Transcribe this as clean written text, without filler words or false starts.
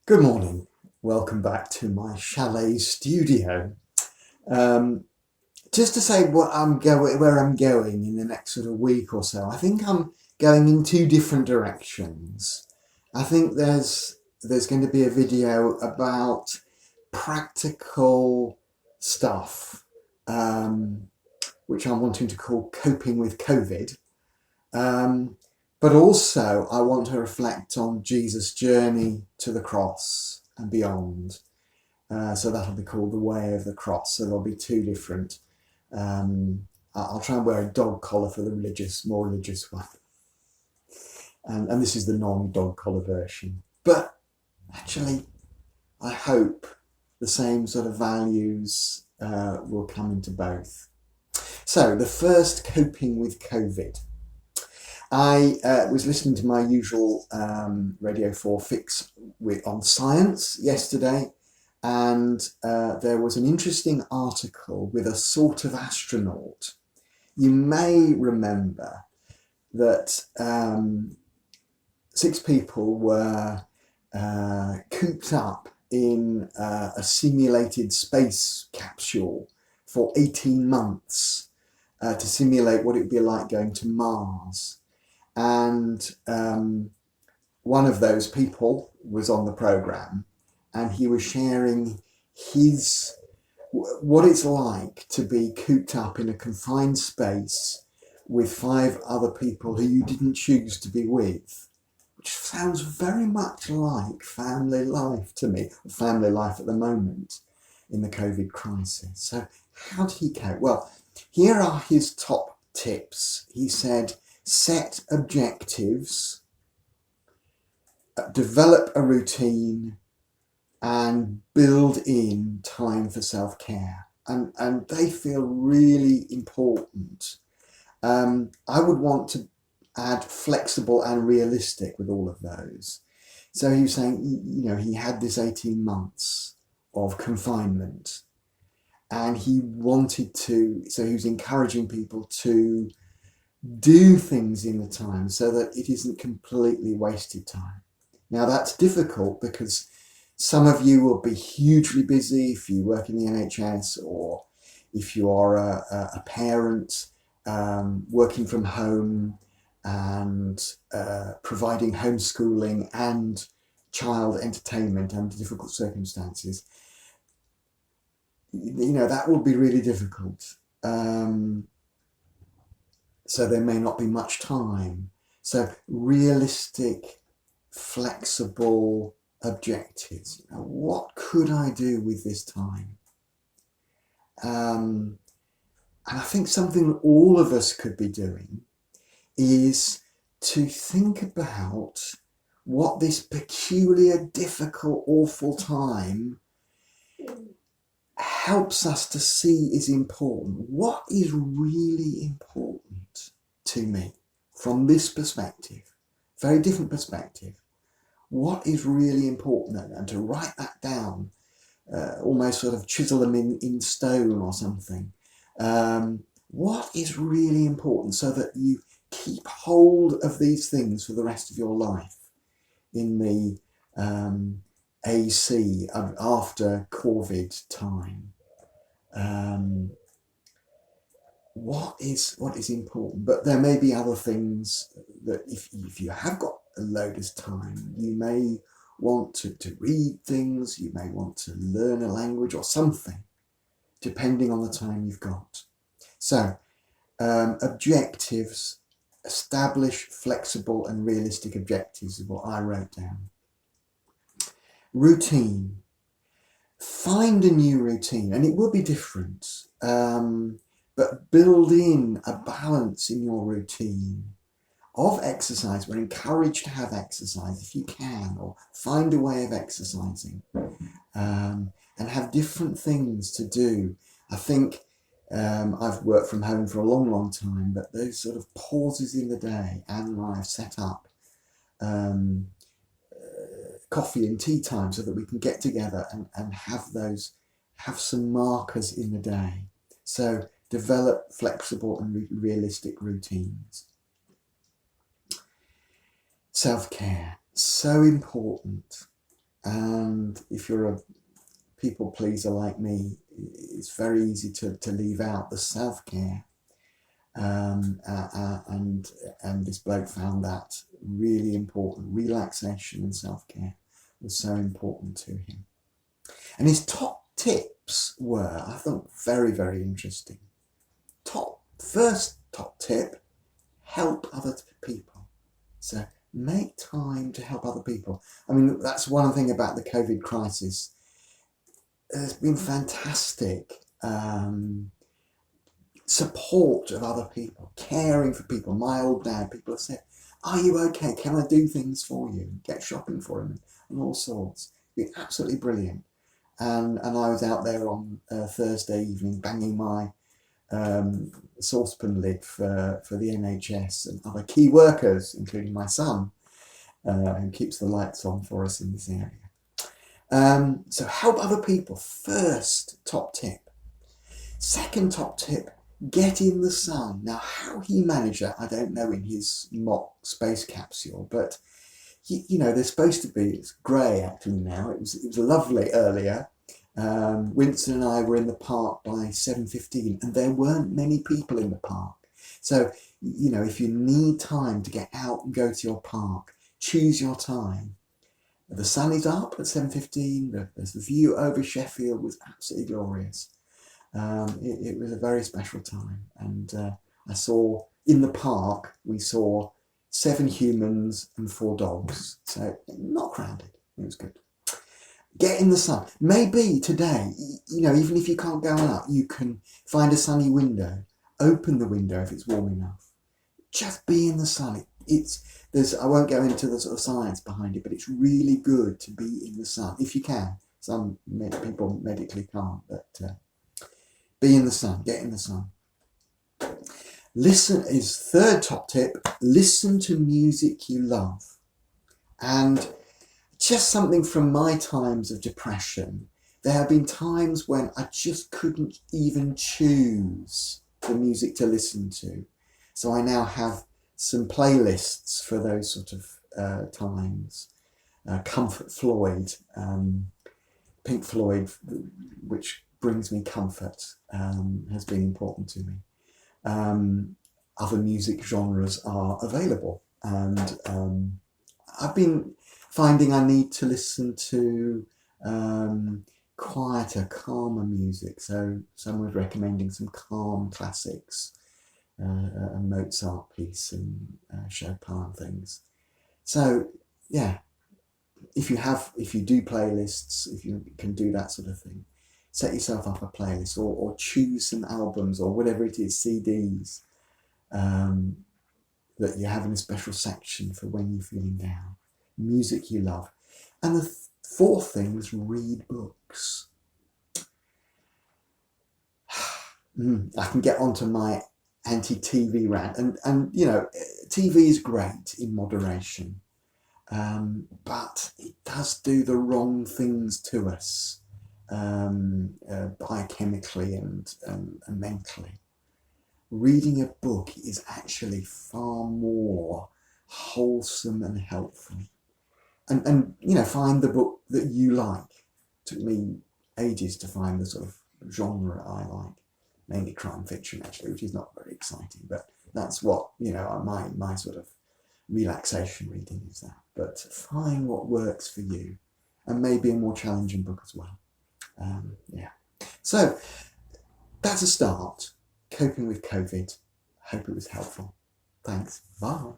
Good morning. Welcome back to my chalet studio. Um, just to say where I'm going in the next sort of week or so. I think I'm going in two different directions. I think there's going to be a video about practical stuff, um, which I'm wanting to call coping with COVID. Um, but also, I want to reflect on Jesus' journey to the cross and beyond. So that'll be called The Way of the Cross. So there'll be two different. I'll try and wear a dog collar for the more religious one. And this is the non-dog collar version. But actually, I hope the same sort of values will come into both. So the first, coping with COVID. I was listening to my usual Radio 4 fix on science yesterday, and there was an interesting article with a sort of astronaut. You may remember that 6 people were cooped up in a simulated space capsule for 18 months to simulate what it would be like going to Mars. And one of those people was on the program, and he was sharing what it's like to be cooped up in a confined space with 5 other people who you didn't choose to be with, which sounds very much like family life to me, family life at the moment in the COVID crisis. So how did he cope? Well, here are his top tips. He said, set objectives, develop a routine, and build in time for self-care. And they feel really important. I would want to add flexible and realistic with all of those. So he was saying, he had this 18 months of confinement, and he was encouraging people to do things in the time so that it isn't completely wasted time. Now that's difficult because some of you will be hugely busy if you work in the NHS, or if you are a parent working from home and providing homeschooling and child entertainment under difficult circumstances. That will be really difficult. So there may not be much time. So realistic, flexible objectives. What could I do with this time? And I think something all of us could be doing is to think about what this peculiar, difficult, awful time helps us to see is important. What is really important to me from this perspective? Very different perspective. What is really important? And to write that down, almost sort of chisel them in stone or something. What is really important, so that you keep hold of these things for the rest of your life in the AC after COVID time. What is important? But there may be other things that if you have got a load of time, you may want to read things, you may want to learn a language or something, depending on the time you've got. So objectives, establish flexible and realistic objectives is what I wrote down. Routine. Find a new routine, and it will be different, but build in a balance in your routine of exercise. We're encouraged to have exercise if you can, or find a way of exercising, and have different things to do. I think I've worked from home for a long, long time, but those sort of pauses in the day, Anne and I have set up coffee and tea time so that we can get together and have some markers in the day. So develop flexible and realistic routines. Self-care, so important. And if you're a people pleaser like me, it's very easy to leave out the self-care. And this bloke found that really important. Relaxation and self-care was so important to him. And his top tips were, I thought, very, very interesting. First top tip, help other people. So make time to help other people. I mean, that's one thing about the COVID crisis. There's been fantastic support of other people, caring for people. My old dad, people have said, are you okay? Can I do things for you? Get shopping for him and all sorts. It's been absolutely brilliant. And I was out there on Thursday evening banging my saucepan lid for the NHS and other key workers, including my son, who keeps the lights on for us in this area. So help other people, first top tip. Second top tip, get in the sun. Now, how he managed that, I don't know, in his mock space capsule, but you know, they're supposed to be, it's grey actually now, it was lovely earlier. Winston and I were in the park by 7:15 and there weren't many people in the park. So, you know, if you need time to get out and go to your park, choose your time. The sun is up at 7:15, there's the view over Sheffield was absolutely glorious. It was a very special time, and I saw, in the park, we saw 7 humans and 4 dogs, so not crowded, it was good. Get in the sun. Maybe today, you know, even if you can't go out, you can find a sunny window, open the window if it's warm enough. Just be in the sun. I won't go into the sort of science behind it, but it's really good to be in the sun, if you can. Some people medically can't, but be in the sun, get in the sun. Listen is third top tip, listen to music you love. And just something from my times of depression, there have been times when I just couldn't even choose the music to listen to. So I now have some playlists for those sort of times. Comfort Floyd, Pink Floyd, which brings me comfort, has been important to me. Other music genres are available, and I've been finding I need to listen to quieter, calmer music. So someone was recommending some calm classics, a Mozart piece and Chopin things. So yeah, if you do playlists, if you can do that sort of thing, set yourself up a playlist or choose some albums or whatever it is, CDs, that you have in a special section for when you're feeling down. Music you love. And the fourth thing was read books. I can get onto my anti-TV rant, and you know, TV is great in moderation, but it does do the wrong things to us, biochemically and mentally. Reading a book is actually far more wholesome and helpful. And you know, find the book that you like. It took me ages to find the sort of genre I like, mainly crime fiction actually, which is not very exciting, but that's what, you know, my sort of relaxation reading is that. But find what works for you, and maybe a more challenging book as well. Yeah. So that's a start. Coping with COVID. Hope it was helpful. Thanks. Bye.